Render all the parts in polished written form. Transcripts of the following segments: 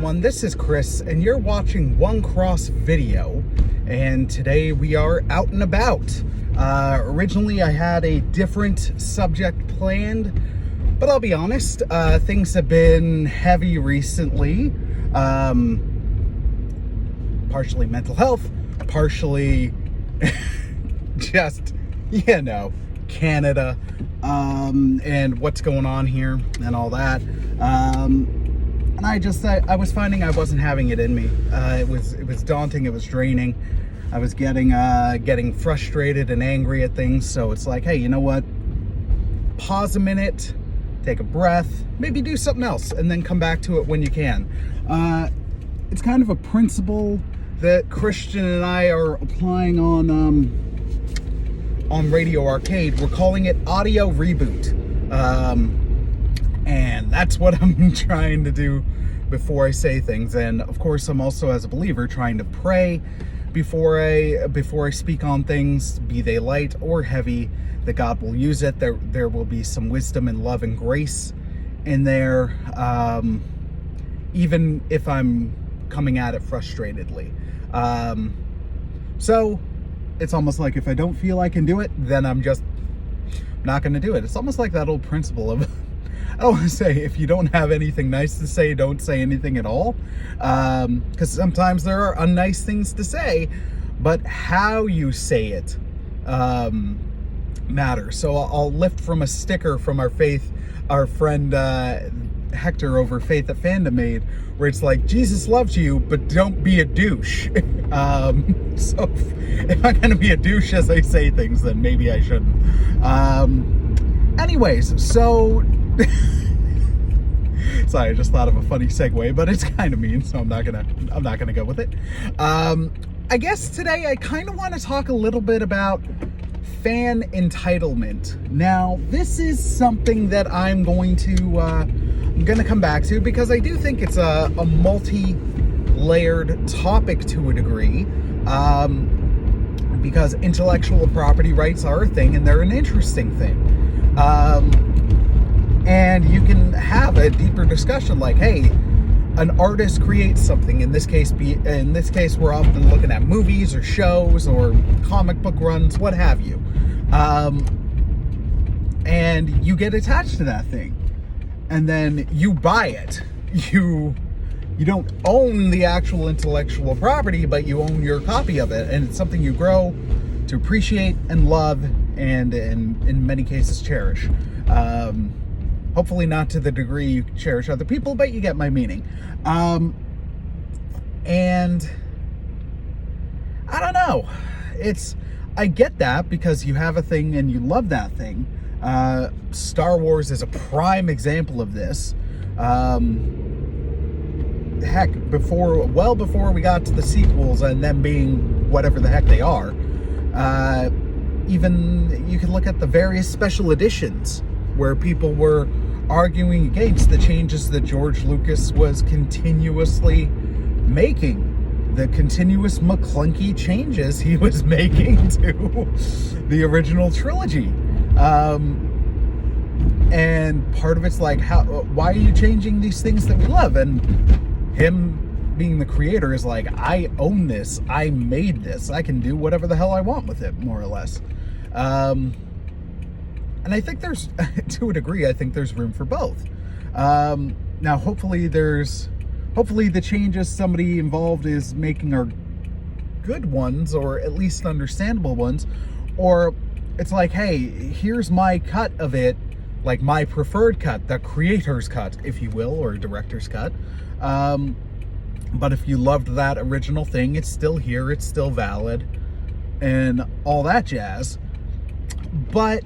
everyone, this is Chris, and you're watching One Cross Video, and today we are out and about. Originally I had a different subject planned, but I'll be honest, things have been heavy recently. Partially mental health, partially just, Canada, and what's going on here and all that. And I was finding I wasn't having it in me. It was daunting. It was draining. I was getting frustrated and angry at things. So it's like, hey, you know what? Pause a minute, take a breath, maybe do something else, and then come back to it when you can. It's kind of a principle that Christian and I are applying on Radio Arcade. We're calling it audio reboot. And that's what I'm trying to do before I say things. And of course, I'm also, as a believer, trying to pray before I speak on things, be they light or heavy, that God will use it. There will be some wisdom and love and grace in there, even if I'm coming at it frustratedly. So it's almost like if I don't feel I can do it, then I'm just not going to do it. It's almost like that old principle of, I don't want to say, if you don't have anything nice to say, don't say anything at all. Because sometimes there are unnice things to say, but how you say it matters. So I'll lift from a sticker from our friend Hector over Faith at Fandom made, where it's like, Jesus loves you, but don't be a douche. So if I'm going to be a douche as I say things, then maybe I shouldn't. Anyways, so... Sorry, I just thought of a funny segue, but it's kind of mean, so I'm not gonna go with it. I guess today I kind of want to talk a little bit about fan entitlement. Now, this is something that I'm going to come back to, because I do think it's a multi-layered topic to a degree. Because intellectual property rights are a thing, and they're an interesting thing. And you can have a deeper discussion like, hey, an artist creates something. In this case, we're often looking at movies or shows or comic book runs, what have you. And you get attached to that thing. And then you buy it. You don't own the actual intellectual property, but you own your copy of it. And it's something you grow to appreciate and love, and in many cases cherish. Hopefully not to the degree you cherish other people, but you get my meaning. And I don't know. I get that, because you have a thing and you love that thing. Star Wars is a prime example of this. Heck, well before we got to the sequels and them being whatever the heck they are. Even you can look at the various special editions where people were arguing against the changes that George Lucas was continuously making, the continuous McClunky changes he was making to the original trilogy. And part of it's like, why are you changing these things that we love? And him being the creator is like, I own this, I made this, I can do whatever the hell I want with it, more or less. And I think there's, to a degree, I think there's room for both. Now, hopefully the changes somebody involved is making are good ones, or at least understandable ones. Or it's like, hey, here's my cut of it, like my preferred cut, the creator's cut, if you will, or director's cut. But if you loved that original thing, it's still here, it's still valid, and all that jazz. But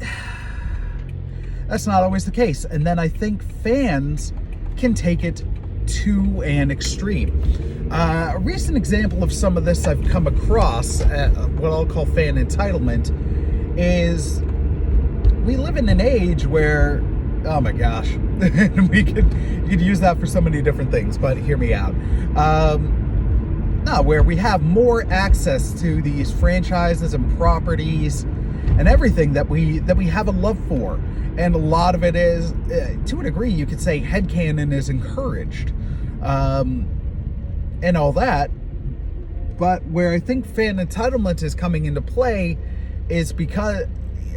that's not always the case. And then I think fans can take it to an extreme. A recent example of some of this I've come across, what I'll call fan entitlement, is we live in an age where, oh my gosh, you could use that for so many different things, but hear me out. Where we have more access to these franchises and properties and everything that we have a love for. And a lot of it is, to a degree, you could say headcanon is encouraged. and all that. But where I think fan entitlement is coming into play is because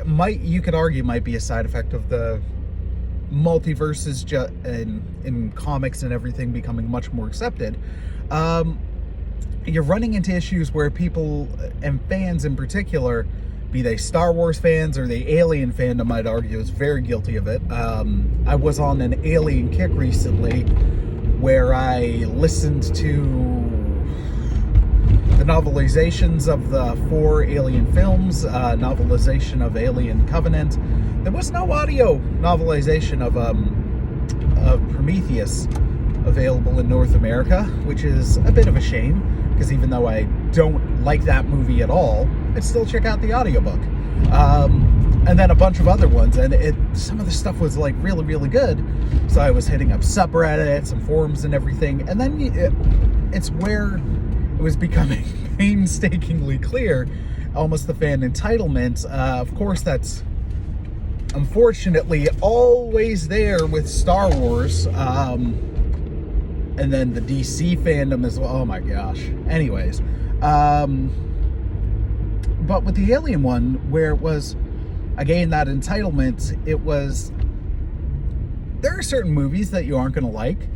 you could argue might be a side effect of the multiverses in comics and everything becoming much more accepted. You're running into issues where people, and fans in particular, be they Star Wars fans or the Alien fandom, I'd argue, is very guilty of it. I was on an Alien kick recently where I listened to the novelizations of the 4 Alien films, novelization of Alien Covenant. There was no audio novelization of Prometheus available in North America, which is a bit of a shame, because even though I don't like that movie at all, I'd still check out the audiobook. And then a bunch of other ones, and some of the stuff was like really, really good. So I was hitting up subreddits and forums and everything, and then it's where it was becoming painstakingly clear, almost the fan entitlement. Of course, that's unfortunately always there with Star Wars, and then the DC fandom as well. Oh my gosh. Anyways, but with the Alien one, where it was, again, that entitlement, it was, there are certain movies that you aren't going to like.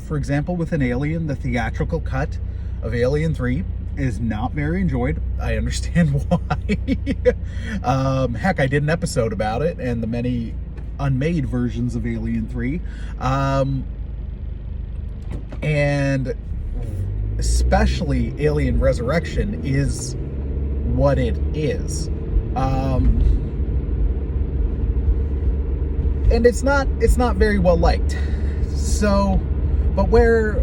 For example, with an Alien, the theatrical cut of Alien 3 is not very enjoyed. I understand why. Heck, I did an episode about it and the many unmade versions of Alien 3. And especially Alien Resurrection is what it is. And it's not very well liked. So, but where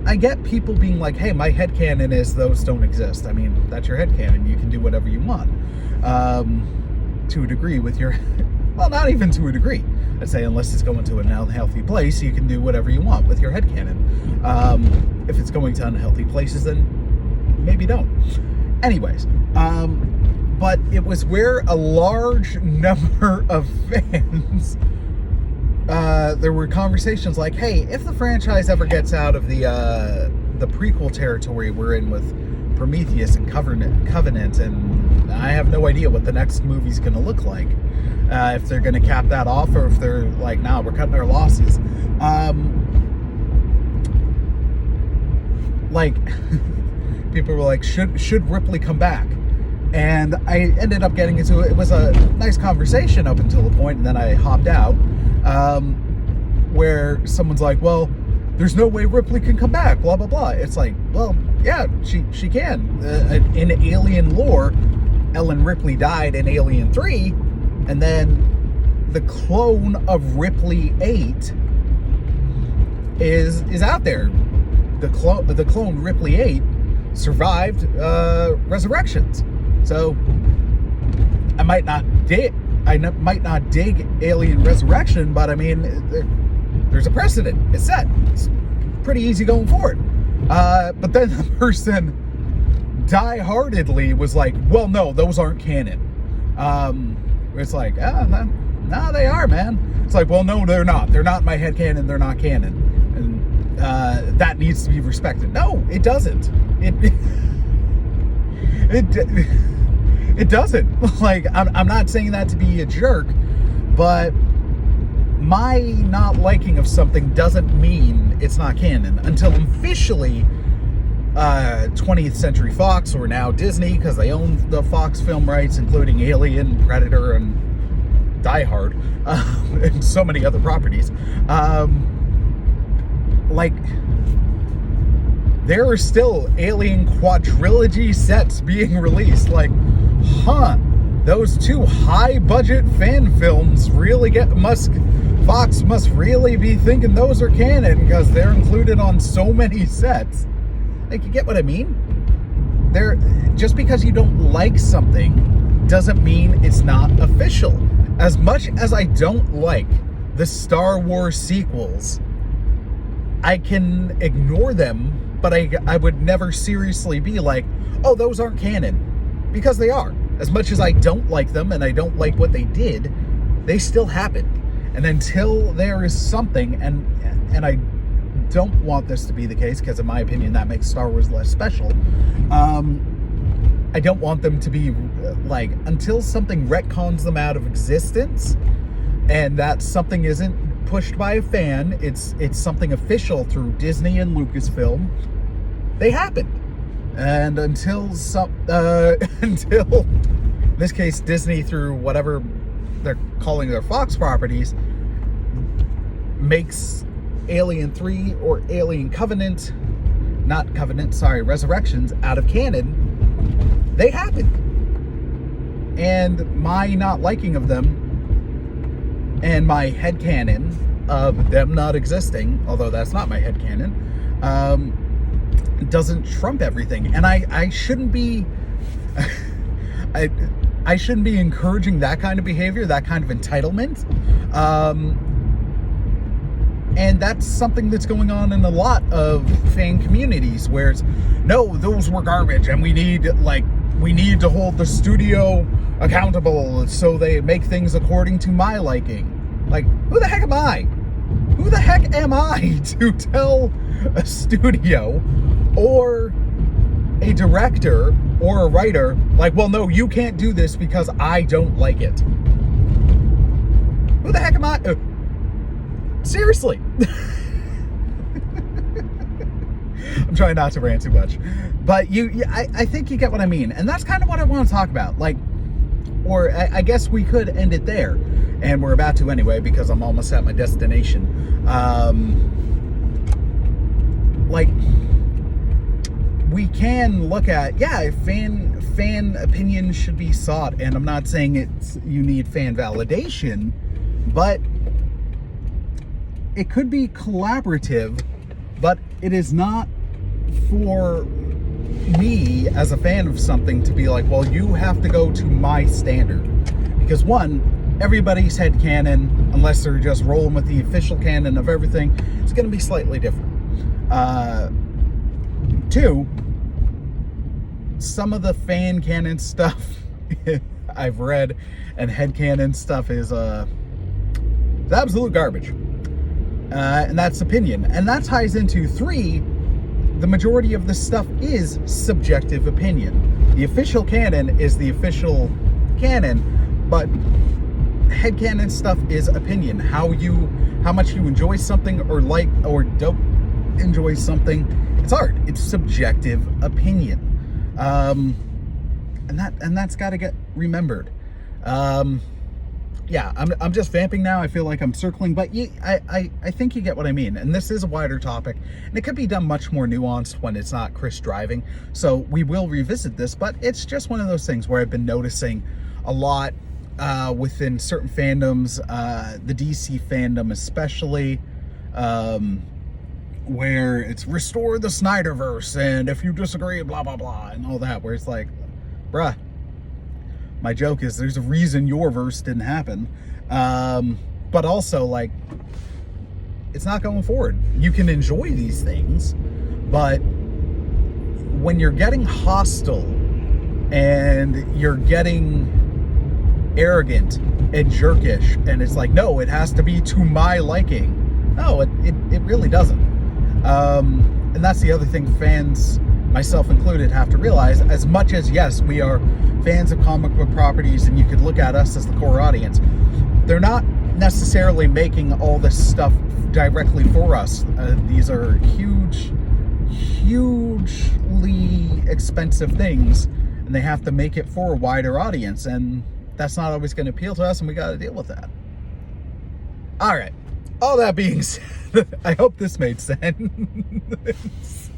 I get people being like, hey, my headcanon is those don't exist. I mean, that's your headcanon. You can do whatever you want. To a degree with your, well, not even to a degree. I'd say unless it's going to an unhealthy place, you can do whatever you want with your headcanon. If it's going to unhealthy places, then maybe don't. Anyways, but it was where a large number of fans, there were conversations like, hey, if the franchise ever gets out of the prequel territory we're in with Prometheus and Covenant, and I have no idea what the next movie's going to look like, if they're going to cap that off, or if they're like, nah, we're cutting our losses. Like, people were like, should Ripley come back? And I ended up getting into it. It was a nice conversation up until the point, and then I hopped out, where someone's like, well, there's no way Ripley can come back, blah, blah, blah. It's like, well, yeah, she can. In Alien lore, Ellen Ripley died in Alien 3, and then the clone of Ripley 8 is out there. The clone Ripley 8 survived Resurrections. So I might not dig Alien Resurrection, but I mean, there's a precedent. It's set. It's pretty easy going forward. But then the person die-heartedly was like, well, no, those aren't canon. It's like, no, they are, man. It's like, well, no, they're not. They're not my head canon. They're not canon. And that needs to be respected. No, it doesn't. It doesn't. Like, I'm not saying that to be a jerk, but my not liking of something doesn't mean it's not canon until officially 20th Century Fox, or now Disney, because they own the Fox film rights, including Alien, Predator, and Die Hard, and so many other properties. Like, there are still Alien quadrilogy sets being released. Like, those 2 high-budget fan films really Fox must really be thinking those are canon, because they're included on so many sets. Like, you get what I mean? Just because you don't like something doesn't mean it's not official. As much as I don't like the Star Wars sequels, I can ignore them, but I would never seriously be like, oh, those aren't canon, because they are. As much as I don't like them and I don't like what they did, they still happened. And until there is something, and I don't want this to be the case, because in my opinion that makes Star Wars less special. I don't want them to be like, until something retcons them out of existence, and that something isn't pushed by a fan, it's something official through Disney and Lucasfilm, they happen. And until until in this case Disney, through whatever they're calling their Fox properties, makes Alien 3 or Alien Resurrections out of canon, they happen. And my not liking of them and my headcanon of them not existing, although that's not my headcanon, doesn't trump everything. And I shouldn't be I shouldn't be encouraging that kind of behavior, that kind of entitlement. And that's something that's going on in a lot of fan communities, where it's, no, those were garbage, and we need to hold the studio accountable so they make things according to my liking. Like, who the heck am I? Who the heck am I to tell a studio or a director or a writer, like, well, no, you can't do this because I don't like it? Who the heck am I? Seriously. I'm trying not to rant too much, but I think you get what I mean, and that's kind of what I want to talk about. Like, or I guess we could end it there, and we're about to anyway, because I'm almost at my destination. Like, we can look at, fan opinion should be sought, and I'm not saying you need fan validation, but it could be collaborative, but it is not for me as a fan of something to be like, well, you have to go to my standard. Because one, everybody's headcanon, unless they're just rolling with the official canon of everything, it's going to be slightly different. Two, some of the fan canon stuff I've read and headcanon stuff is it's absolute garbage. And that's opinion. And that ties into three, the majority of this stuff is subjective opinion. The official canon is the official canon, but headcanon stuff is opinion. How much you enjoy something or like or don't enjoy something, it's art. It's subjective opinion. And that's got to get remembered. Yeah, I'm just vamping now. I feel like I'm circling, but I think you get what I mean. And this is a wider topic, and it could be done much more nuanced when it's not Chris driving. So we will revisit this, but it's just one of those things where I've been noticing a lot within certain fandoms, the DC fandom especially, where it's restore the Snyderverse, and if you disagree, blah, blah, blah, and all that, where it's like, bruh, my joke is there's a reason your verse didn't happen. But also, like, it's not going forward. You can enjoy these things, but when you're getting hostile and you're getting arrogant and jerkish, and it's like, no, it has to be to my liking. No, it really doesn't. And that's the other thing fans, myself included, have to realize. As much as, yes, we are fans of comic book properties and you could look at us as the core audience, they're not necessarily making all this stuff directly for us. These are hugely expensive things, and they have to make it for a wider audience, and that's not always going to appeal to us, and we got to deal with that. All right, all that being said, I hope this made sense.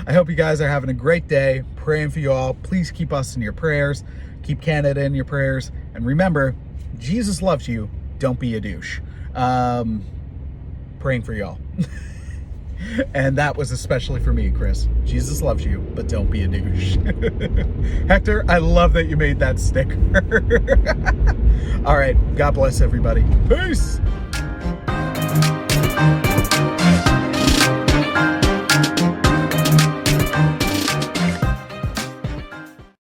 I hope you guys are having a great day. Praying for you all. Please keep us in your prayers. Keep Canada in your prayers. And remember, Jesus loves you. Don't be a douche. Praying for y'all. And that was especially for me, Chris. Jesus loves you, but don't be a douche. Hector, I love that you made that sticker. All right. God bless everybody. Peace.